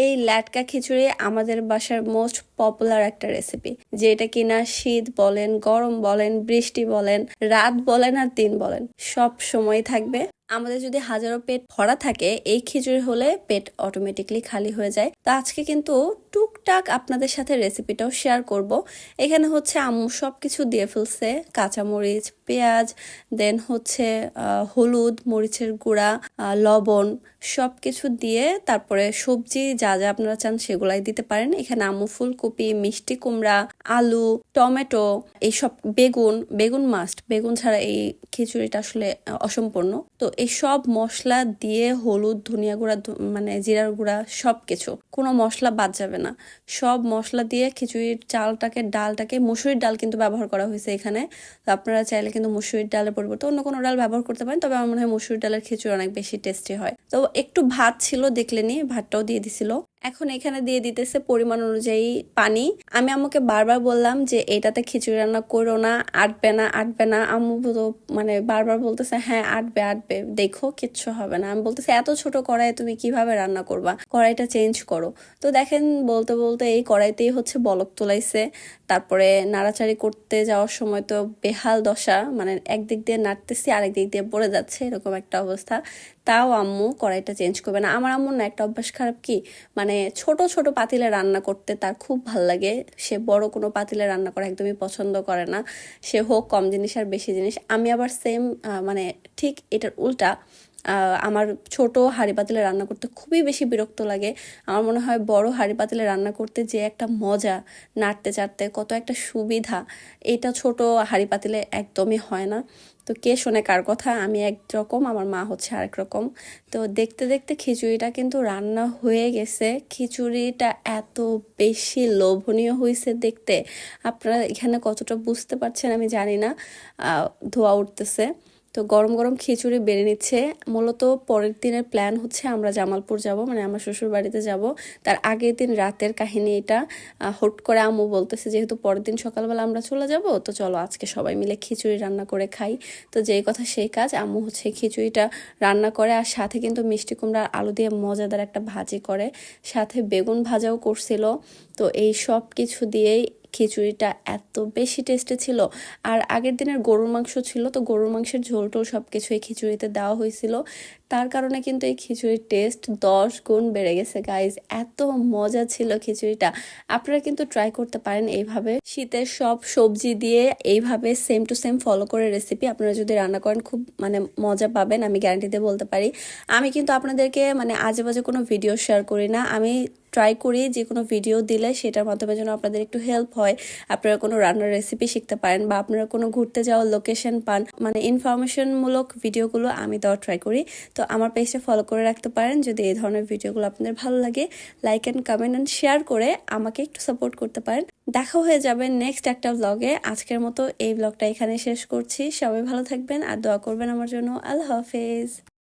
এই ল্যাটকা খিচুড়ি আমাদের বাসার মোস্ট পপুলার একটা রেসিপি, যেটা কিনা শীত বলেন, গরম বলেন, বৃষ্টি বলেন, রাত বলেন আর দিন বলেন, সব সময় থাকবে। আমাদের যদি হাজারো পেট ভরা থাকে, এই খিচুড়ি হলে পেট অটোমেটিকলি খালি হয়ে যায়। তো আজকে কিন্তু টুকটাক আপনাদের সাথে রেসিপিটাও শেয়ার করব। এখানে হচ্ছে আম্মু সবকিছু দিয়ে ফেলছে, কাঁচামরিচ, পেঁয়াজ, দেন হচ্ছে হলুদ, মরিচের গুঁড়া, লবণ, সবকিছু দিয়ে তারপরে সবজি যা যা আপনারা চান সেগুলাই দিতে পারেন। এখানে আম্মু ফুলকপি, মিষ্টি কুমড়া, আলু, টমেটো, এইসব, বেগুন মাস্ট, বেগুন ছাড়া এই খিচুড়িটা আসলে অসম্পূর্ণ। তো এই সব মশলা দিয়ে হলুদ, ধনিয়া গুঁড়া, মানে জিরার গুঁড়া, সবকিছু, কোনো মশলা বাদ যাবে না। সব মশলা দিয়ে খিচুড়ির চালটাকে, ডালটাকে, মসুরির ডাল কিন্তু ব্যবহার করা হয়েছে এখানে। তো আপনারা চাইলে কিন্তু মসুরির ডালের পরিবর্তে অন্য কোনো ডাল ব্যবহার করতে পারেন, তবে আমার মনে হয় মসুরির ডালের খিচুড়ি অনেক বেশি টেস্টি হয়। তো একটু ভাত ছিল, দেখলেনি, ভাতটাও দিয়ে দিছিল। এখন এখানে দিয়ে দিতেছে পরিমাণ অনুযায়ী পানি। আমি আম্মুকে বারবার বললাম যে এটাতে খিচুড়ি রান্না করো না, আটবে না, আটবে না। আম্মু তো মানে বারবার বলতেছে হ্যাঁ আটবে আটবে, দেখো কিচ্ছু হবে না। আমি বলতেছি এত ছোট কড়াই তুমি কিভাবে রান্না করবা, কড়াইটা চেঞ্জ করো। তো দেখেন বলতে বলতে এই কড়াইতেই হচ্ছে বলক তোলাইছে। তারপরে নাড়াচাড়ি করতে যাওয়ার সময় তো বেহাল দশা, মানে একদিক দিয়ে নাড়তেছি আরেক দিক দিয়ে পড়ে যাচ্ছে, এরকম একটা অবস্থা। তাও আম্মু কড়াইটা চেঞ্জ করবে না। আমার আম্মুর না একটা অভ্যাস খারাপ, কি মানে ছোট ছোট পাতিলে রান্না করতে তার খুব ভাল লাগে। সে বড় কোনো পাতিলে রান্না করা একদমই পছন্দ করে না, সে হোক কম জিনিস আর বেশি জিনিস। আমি আবার সেম, মানে ঠিক এটার উল্টা। আমার ছোট হাঁড়ি পাতিলে রান্না করতে খুবই বেশি বিরক্ত লাগে। আমার মনে হয় বড় হাঁড়ি পাতিলে রান্না করতে যে একটা মজা, নাড়তে চাড়তে কত একটা সুবিধা, এটা ছোট হাঁড়ি পাতিলে একদমই হয় না। তো কে শোনে কার কথা, আমি একরকম, আমার মা হচ্ছে আরেক রকম। তো দেখতে দেখতে খিচুড়িটা কিন্তু রান্না হয়ে গেছে। খিচুড়িটা এত বেশি লোভনীয় হয়েছে দেখতে, আপনারা এখানে কতটা বুঝতে পারছেন আমি জানি না। ধোয়া উঠতেছে। তো গরম গরম খিচুড়ি বেড়ে নিচ্ছে। মূলত পরের দিনের প্ল্যান হচ্ছে আমরা জামালপুর যাব, মানে আমার শ্বশুর বাড়িতে যাব। তার আগের দিন রাতের কাহিনী এটা। হুট করে আম্মু বলতেছে যেহেতু পরের দিন সকালবেলা আমরা চলে যাব, তো চলো আজকে সবাই মিলে খিচুড়ি রান্না করে খাই। তো যেই কথা সেই কাজ, আম্মু হচ্ছে খিচুড়িটা রান্না করে, আর সাথে কিন্তু মিষ্টি কুমড়া আলু দিয়ে মজাদার একটা ভাজি করে, সাথে বেগুন ভাজাও করছিল। তো এই সব কিছু দিয়েই খিচুড়িটা এত বেশি টেস্টি ছিল। আর আগের দিনের গরুর মাংস ছিল, তো গরুর মাংসের ঝোল টোল সব কিছু এই খিচুড়িতে দেওয়া হয়েছিল। তার কারণে কিন্তু এই খিচুড়ির টেস্ট 10 গুণ বেড়ে গেছে গাইজ। এত মজা ছিল খিচুড়িটা। আপনারা কিন্তু ট্রাই করতে পারেন এইভাবে, শীতের সব সবজি দিয়ে এইভাবে সেম টু সেম ফলো করে রেসিপি আপনারা যদি রান্না করেন, খুব মানে মজা পাবেন, আমি গ্যারান্টি দিয়ে বলতে পারি। আমি কিন্তু আপনাদেরকে মানে আজে বাজে কোনো ভিডিও শেয়ার করি না। আমি ট্রাই করি যে কোনো ভিডিও দিলে সেটার মাধ্যমে যেন আপনাদের একটু হেল্প হয়, আপনারা কোনো রান্নার রেসিপি শিখতে পারেন, বা আপনারা কোনো ঘুরতে যাওয়ার লোকেশন পান, মানে ইনফরমেশনমূলক ভিডিওগুলো আমি দেওয়ার ট্রাই করি। তো আমার পেজটা ফলো করে রাখতে পারেন যদি এই ধরনের ভিডিওগুলো আপনাদের ভালো লাগে। Like and comment and share করে আমাকে একটু সাপোর্ট করতে পারেন। দেখা হয়ে যাবে নেক্সট একটা ব্লগে। আজকের মতো এই ব্লগটা এখানে শেষ করছি। সবাই ভালো থাকবেন আর দোয়া করবেন আমার জন্য। আল্লাহ হাফেজ।